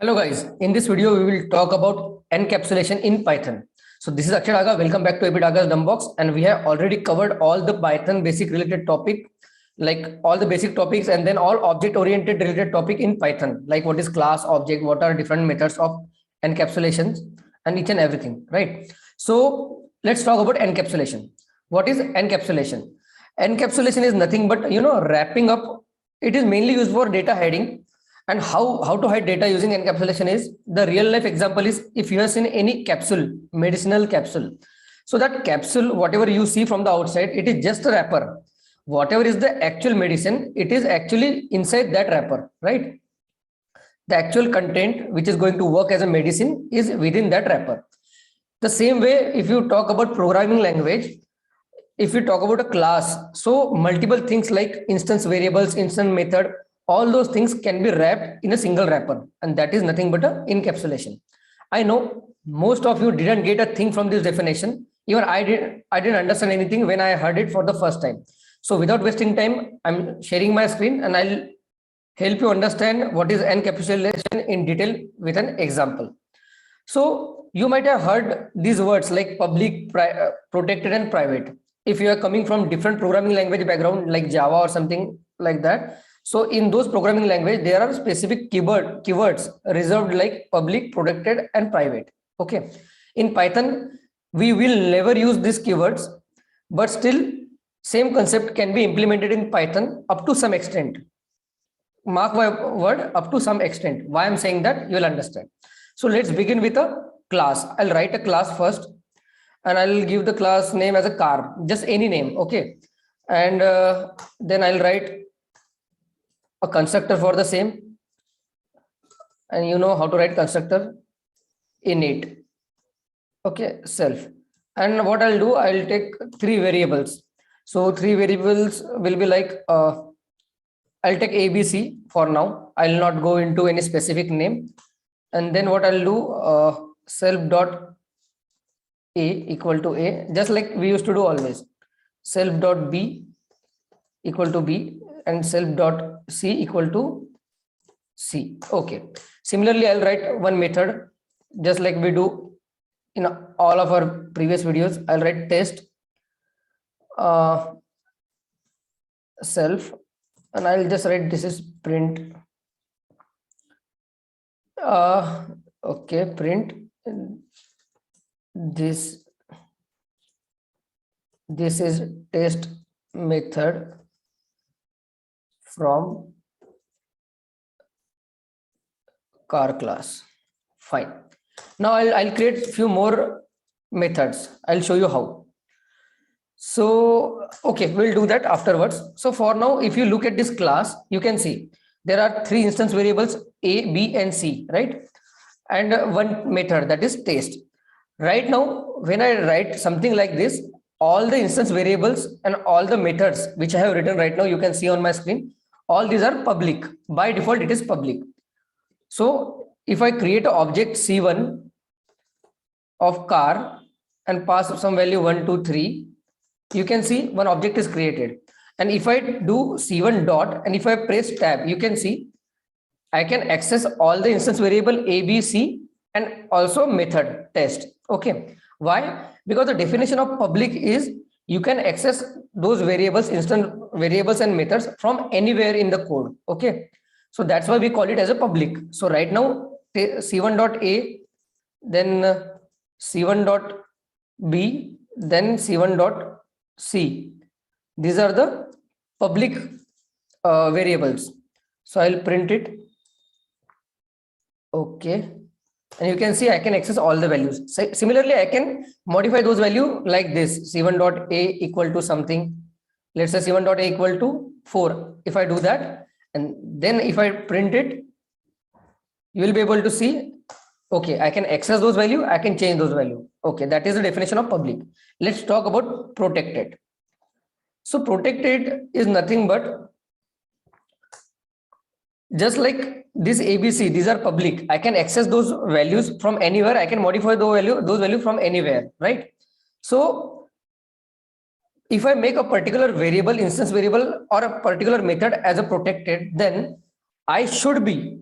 Hello guys, in this video we will talk about encapsulation in Python. So this is Akshay Daga. Welcome back to APDaga's Dumb Box, and we have already covered all the Python basic related topic, like all the basic topics, and then all object oriented related topic in Python, like what is class, object, what are different methods of encapsulations, and each and everything, right? So let's talk about encapsulation. What is encapsulation? Encapsulation is nothing but wrapping up. It is mainly used for data hiding. And how to hide data using encapsulation is the real life example is if you have seen any capsule, medicinal capsule. So that capsule, whatever you see from the outside, it is just a wrapper. Whatever is the actual medicine, it is actually inside that wrapper, right? The actual content which is going to work as a medicine is within that wrapper. The same way, if you talk about programming language, if you talk about a class, so multiple things like instance variables, instance method, all those things can be wrapped in a single wrapper, and that is nothing but a encapsulation. I know most of you didn't get a thing from this definition. Even I didn't understand anything when I heard it for the first time. So without wasting time, I'm sharing my screen and I'll help you understand what is encapsulation in detail with an example. So you might have heard these words like public, protected and private. If you are coming from different programming language background like Java or something like that, so in those programming language, there are specific keywords reserved like public, protected, and private. Okay. In Python, we will never use these keywords, but still same concept can be implemented in Python up to some extent. Mark my word, up to some extent. Why I'm saying that, you will understand. So let's begin with a class. I'll write a class first, and I'll give the class name as a car, just any name. Okay. And then I'll write a constructor for the same, and you know how to write constructor, init. Okay, self. And what I'll do, I'll take three variables. So three variables will be like I'll take ABC for now. I'll not go into any specific name. And then what I'll do, self dot a equal to a, just like we used to do always. Self dot b equal to b, and self dot c equal to c. Okay. Similarly, I'll write one method just like we do in all of our previous videos. I'll write test self, and I'll just write this is print. Okay, print this is test method from car class. Fine. Now I'll create few more methods. I'll show you how. So okay, we'll do that afterwards. So for now, if you look at this class, you can see there are three instance variables A, B, and C, right? And one method, that is test. Right now, when I write something like this, all the instance variables and all the methods which I have written right now, you can see on my screen, all these are public. By default, it is public. So if I create an object C1 of car and pass some value 1, 2, 3, you can see one object is created. And if I do C1 dot, and if I press tab, you can see I can access all the instance variable A, B, C, and also method test. Okay. Why? Because the definition of public is you can access those variables, instant variables and methods from anywhere in the code. Okay. So that's why we call it as a public. So right now, C1.a, then C1.b, then C1.c. These are the public variables. So I'll print it. Okay. And you can see I can access all the values. So similarly, I can modify those values like this, C1.a equal to something. Let's say C1.a equal to 4. If I do that, and then if I print it, you will be able to see, okay, I can access those values, I can change those values. Okay, that is the definition of public. Let's talk about protected. So protected is nothing but just like this ABC, these are public. I can access those values from anywhere. I can modify those values from anywhere, right? So if I make a particular variable, instance variable, or a particular method as a protected, then I should be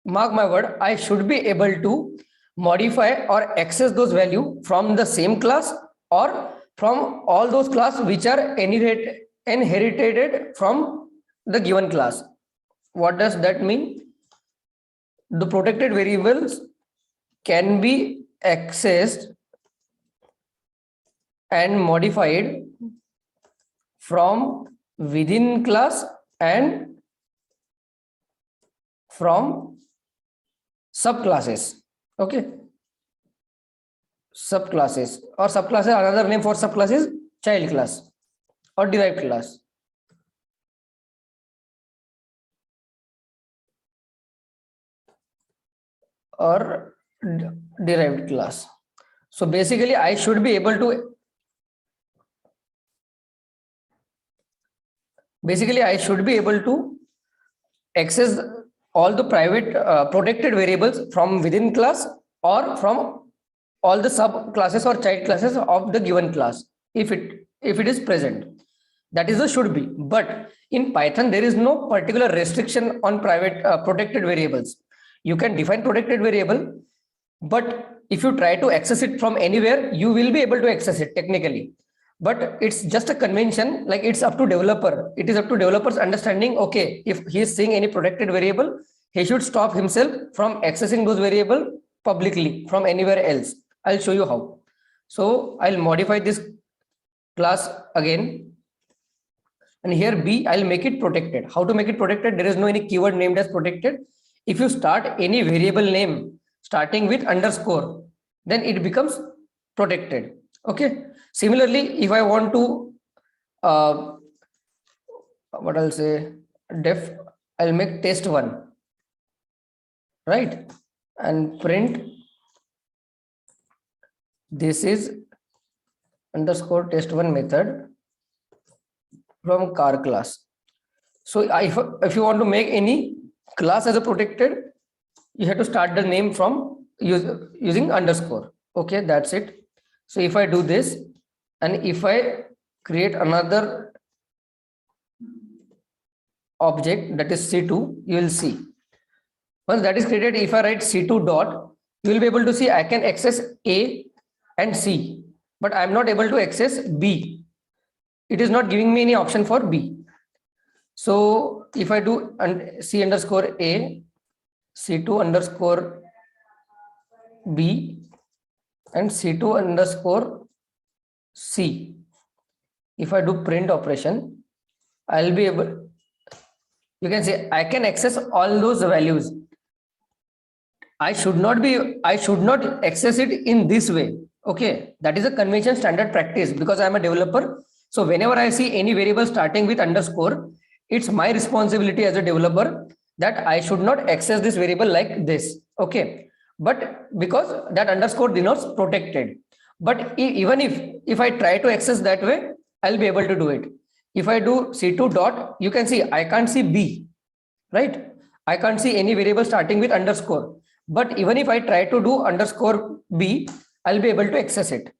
mark my word, I should be able to modify or access those value from the same class or from all those class which are inherited from the given class. What does that mean? The protected variables can be accessed and modified from within class and from subclasses. Okay, subclasses, or subclasses, another name for subclass is child class or derived class. Or derived class. So basically I should be able to access all the private protected variables from within class or from all the subclasses or child classes of the given class if it is present. That is the should be. But in Python there is no particular restriction on private protected variables. You can define protected variable, but if you try to access it from anywhere, you will be able to access it technically. But it's just a convention, like it's up to developer. It is up to developers understanding, okay, if he is seeing any protected variable, he should stop himself from accessing those variable publicly from anywhere else. I'll show you how. So I'll modify this class again. And here B, I'll make it protected. How to make it protected? There is no any keyword named as protected. If you start any variable name starting with underscore, then it becomes protected. Okay. Similarly, if I want to, what I'll say, def, I'll make test1, right? And print, this is underscore test1 method from car class. So if you want to make any class as a protected, you have to start the name from using underscore. Okay, that's it. So if I do this, and if I create another object, that is C2, you will see. Once that is created, if I write C2 dot, you will be able to see I can access A and C, but I am not able to access B. It is not giving me any option for B. So if I do C underscore A, C2 underscore B, and C2 underscore C, if I do print operation, I'll be able, you can say I can access all those values. I should not access it in this way. Okay, that is a convention standard practice because I'm a developer. So whenever I see any variable starting with underscore, it's my responsibility as a developer that I should not access this variable like this. Okay, but because that underscore denotes protected. But even if I try to access that way, I'll be able to do it. If I do C2 dot, you can see I can't see B, right? I can't see any variable starting with underscore. But even if I try to do underscore B, I'll be able to access it.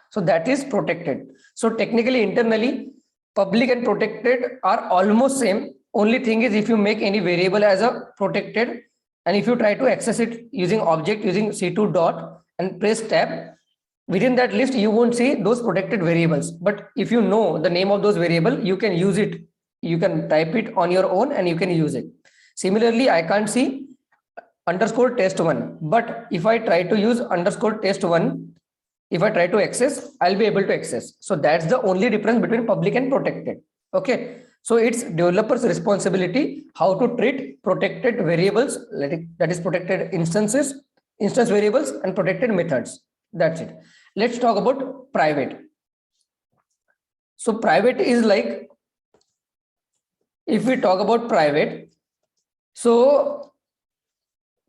So that is protected. So technically, internally, public and protected are almost same. Only thing is if you make any variable as a protected, and if you try to access it using object using C2 dot and press tab, within that list, you won't see those protected variables. But if you know the name of those variable, you can use it. You can type it on your own and you can use it. Similarly, I can't see underscore test1, but if I try to use underscore test1, if I try to access, I'll be able to access. So that's the only difference between public and protected. Okay. So it's developers' responsibility how to treat protected variables, that is protected instance variables and protected methods. That's it. Let's talk about private. So private is like, if we talk about private, so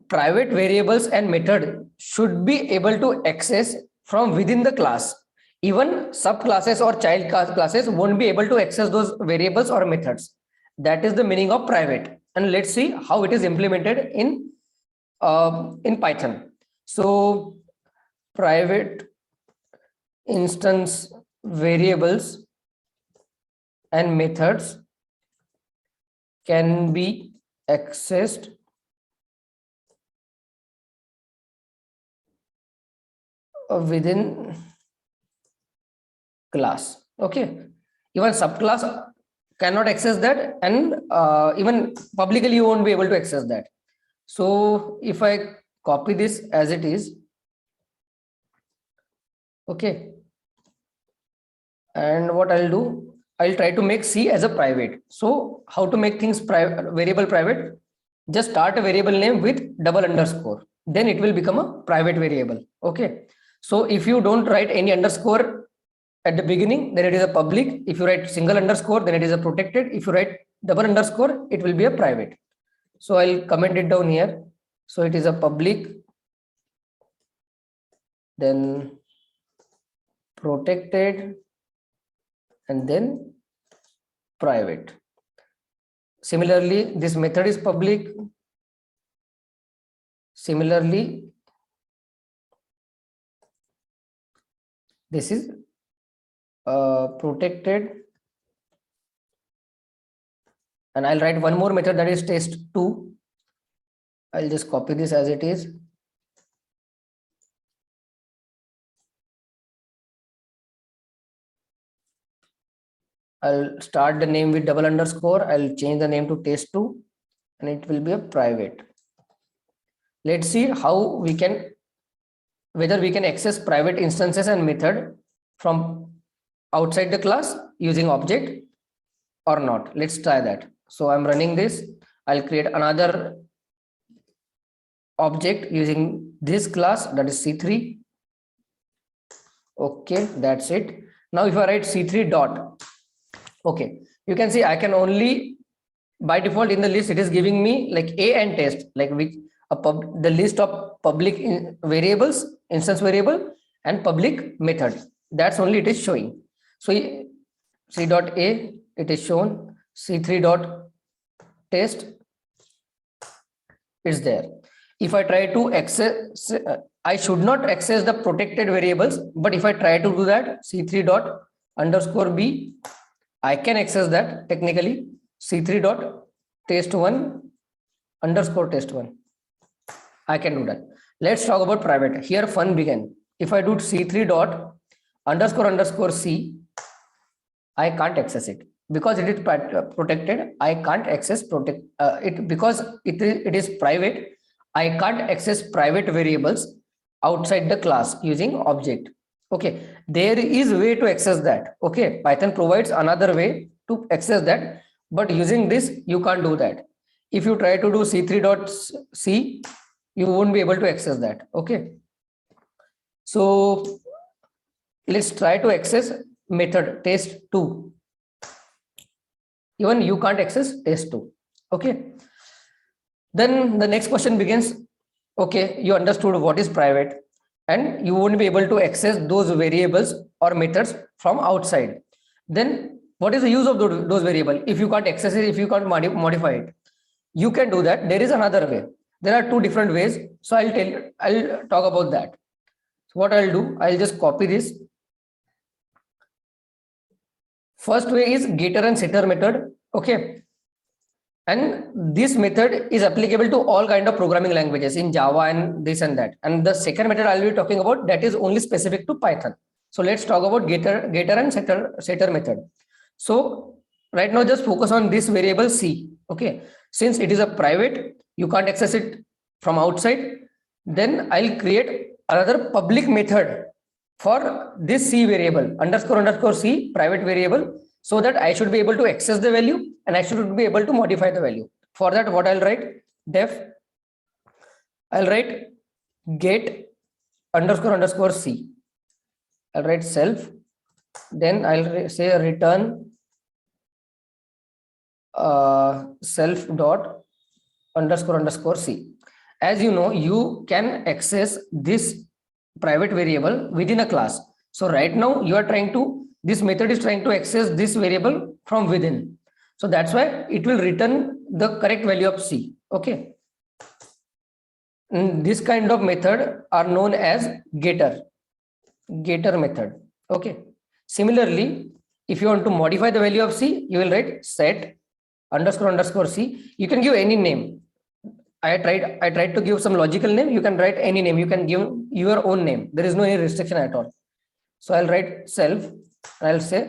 private variables and method should be able to access from within the class. Even subclasses or child classes won't be able to access those variables or methods. That is the meaning of private. And let's see how it is implemented in Python. So private instance variables and methods can be accessed within class. Okay, even subclass cannot access that, and even publicly you won't be able to access that. So if I copy this as it is, okay, and what I'll do, I'll try to make C as a private. So how to make things private, variable private? Just start a variable name with double underscore, then it will become a private variable. Okay, so if you don't write any underscore at the beginning, then it is a public. If you write single underscore, then it is a protected. If you write double underscore, it will be a private. So I'll comment it down here. So it is a public, then protected, and then private. Similarly, this method is public. Similarly, this is protected, and I'll write one more method, that is test2. I'll just copy this as it is. I'll start the name with double underscore. I'll change the name to test2, and it will be a private. Let's see how we can, whether we can access private instances and method from outside the class using object or not. Let's try that. So I'm running this. I'll create another object using this class, that is C3. Okay, that's it. Now if I write C3 dot, okay, you can see I can only, by default in the list it is giving me like A and test, like which the list of public variables, instance variable, and public method. That's only it is showing. So C dot A, it is shown. C3 dot test is there. If I try to access, I should not access the protected variables, but if I try to do that, C3 dot underscore B, I can access that technically. C3 dot test1 underscore test1, I can do that. Let's talk about private. Here fun began. If I do C3 dot underscore C, I can't access it because it is protected. I can't access it because it is private. I can't access private variables outside the class using object. Okay, there is a way to access that. Okay, Python provides another way to access that, but using this you can't do that. If you try to do C3.c, you won't be able to access that. Okay, so let's try to access method test2. Even you can't access test2. Okay, then the next question begins. Okay, you understood what is private, and you won't be able to access those variables or methods from outside. Then what is the use of those variables? If you can't access it, if you can't modify it, you can do that. There is another way. There are two different ways. So I'll talk about that. So what I'll do, I'll just copy this. First way is getter and setter method. Okay, and this method is applicable to all kind of programming languages in Java and this and that. And the second method I'll be talking about, that is only specific to Python. So let's talk about getter and setter method. So right now just focus on this variable C. Okay, since it is a private, you can't access it from outside. Then I'll create another public method for this C variable, underscore C, private variable, so that I should be able to access the value and I should be able to modify the value. For that, what I'll write, I'll write get underscore C. I'll write self, then I'll say return self dot underscore C. As you know, you can access this private variable within a class. So right now you are trying to, this method is trying to access this variable from within. So that's why it will return the correct value of C. Okay. And this kind of method are known as getter method. Okay. Similarly, if you want to modify the value of C, you will write set underscore C. You can give any name. I tried to give some logical name. You can write any name. You can give your own name. There is no any restriction at all. So I'll write self. I'll say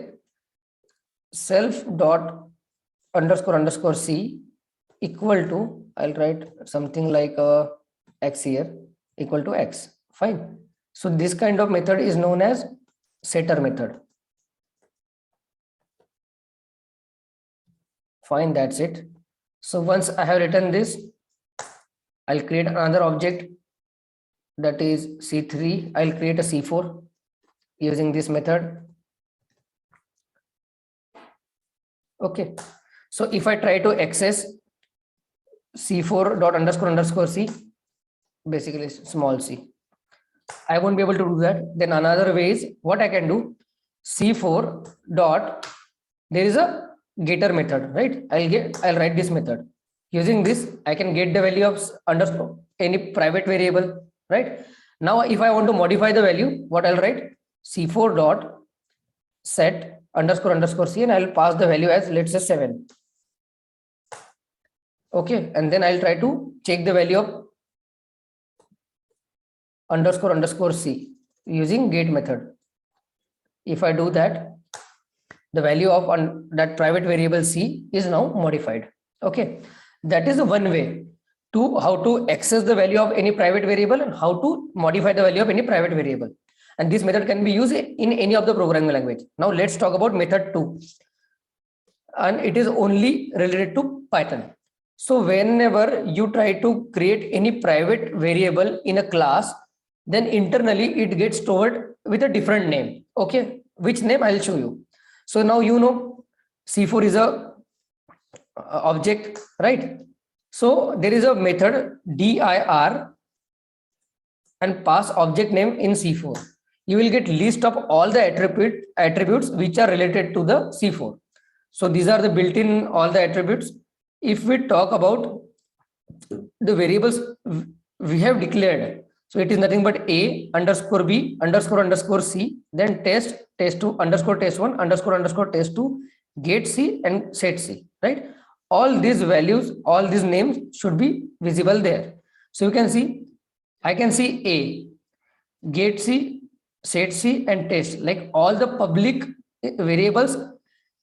self dot underscore c equal to, I'll write something like x here, equal to x. Fine. So this kind of method is known as setter method. Fine, that's it. So once I have written this, I'll create another object, that is C3. I'll create a C4 using this method. Okay. So if I try to access C4 dot underscore c, basically small c, I won't be able to do that. Then another way is what I can do, C4 dot, there is a getter method, right? I'll write this method. Using this, I can get the value of underscore any private variable, right? Now, if I want to modify the value, what I'll write, C4 dot set underscore c, and I'll pass the value as, let's say, 7. Okay, and then I'll try to check the value of underscore c using get method. If I do that, the value of that private variable c is now modified. Okay, that is one way to how to access the value of any private variable and how to modify the value of any private variable. And this method can be used in any of the programming language. Now let's talk about method 2, and it is only related to Python. So whenever you try to create any private variable in a class, then internally it gets stored with a different name. Okay, which name I'll show you. So now you know C4 is a object, right? So there is a method dir and pass object name in C4. You will get list of all the attributes which are related to the C4. So these are the built-in all the attributes. If we talk about the variables we have declared, so it is nothing but a underscore b underscore c, then test2 underscore test1 underscore test2, get c and set c, right? All these values, all these names should be visible there. So you can see, I can see a, get c, set c and test, like all the public variables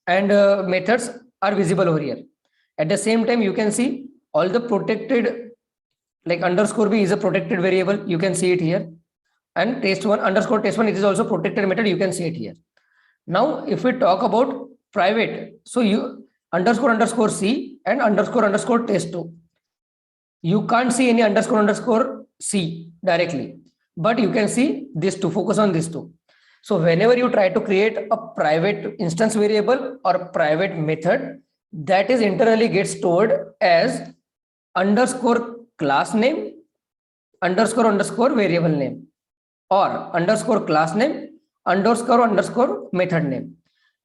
and methods are visible over here. At the same time, you can see all the protected, like underscore b is a protected variable, you can see it here, and test1 underscore test1, it is also protected method, you can see it here. Now if we talk about private, so you underscore c and underscore test2, you can't see any underscore c directly, but you can see this two, focus on this two. So whenever you try to create a private instance variable or a private method, that is internally gets stored as underscore class name underscore variable name, or underscore class name underscore method name.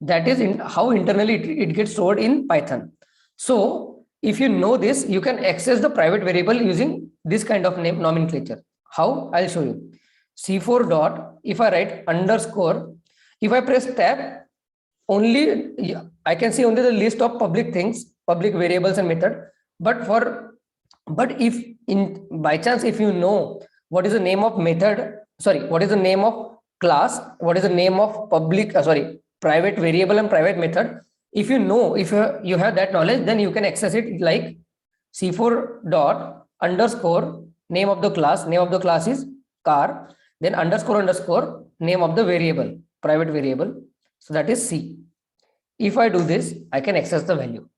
That is how internally it gets stored in Python. So if you know this, you can access the private variable using this kind of name nomenclature. How? I'll show you. C4 dot, if I write underscore, if I press tab, only I can see only the list of public things, public variables and method. But if in by chance, if you know what is the name of method, what is the name of class, what is the name of public, private variable and private method, if you know, if you have that knowledge, then you can access it like C4 dot underscore name of the class is car, then underscore name of the variable, private variable, so that is C. If I do this, I can access the value.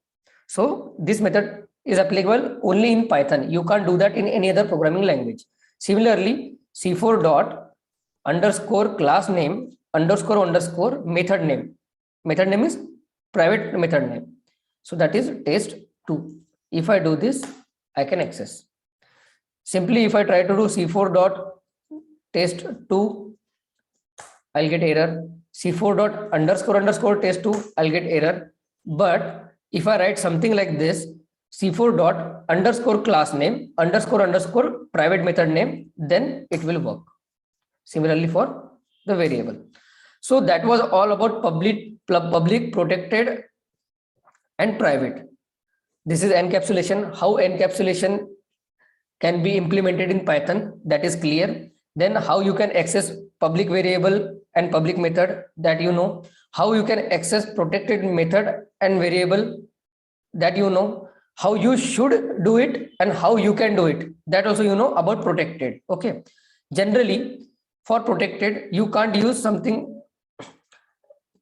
So this method is applicable only in Python. You can't do that in any other programming language. Similarly, C4 dot underscore class name underscore method name. Method name is private method name. So that is test2. If I do this, I can access. Simply, if I try to do C4 dot test2, I'll get error. C4 dot underscore test2, I'll get error. But if I write something like this, C4 dot underscore class name underscore private method name, then it will work. Similarly for the variable. So that was all about public, protected and private. This is encapsulation, how encapsulation can be implemented in Python, that is clear. Then how you can access public variable and public method, that you know. How you can access protected method and variable, that you know. How you should do it and how you can do it, that also you know about protected. Okay, generally for protected you can't use something.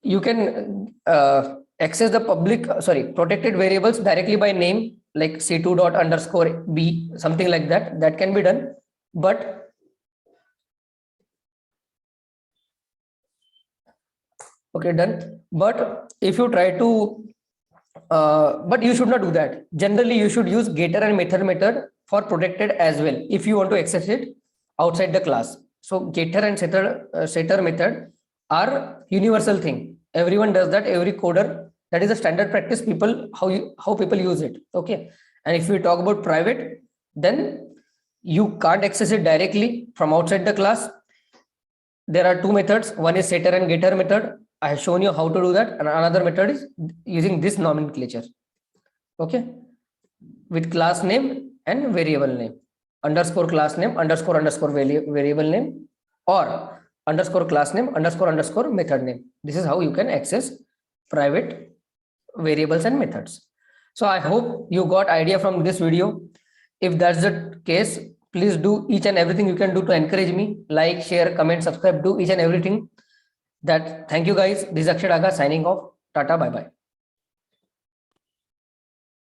You can access the protected variables directly by name, like c2 dot underscore b, something like that. That can be done, but okay, done. But if you try to but you should not do that. Generally you should use getter and method for protected as well if you want to access it outside the class. So getter and setter method are universal thing. Everyone does that, every coder. That is a standard practice, people how people use it. Okay, and if we talk about private, then you can't access it directly from outside the class. There are two methods. One is setter and getter method. I have shown you how to do that. And another method is using this nomenclature. Okay, with class name and variable name, underscore class name, underscore variable name, or underscore class name, underscore method name. This is how you can access private variables and methods. So I hope you got idea from this video. If that's the case, please do each and everything you can do to encourage me. Like, share, comment, subscribe, do each and everything. That thank you guys. This is Akshay Daga signing off. Tata, bye bye.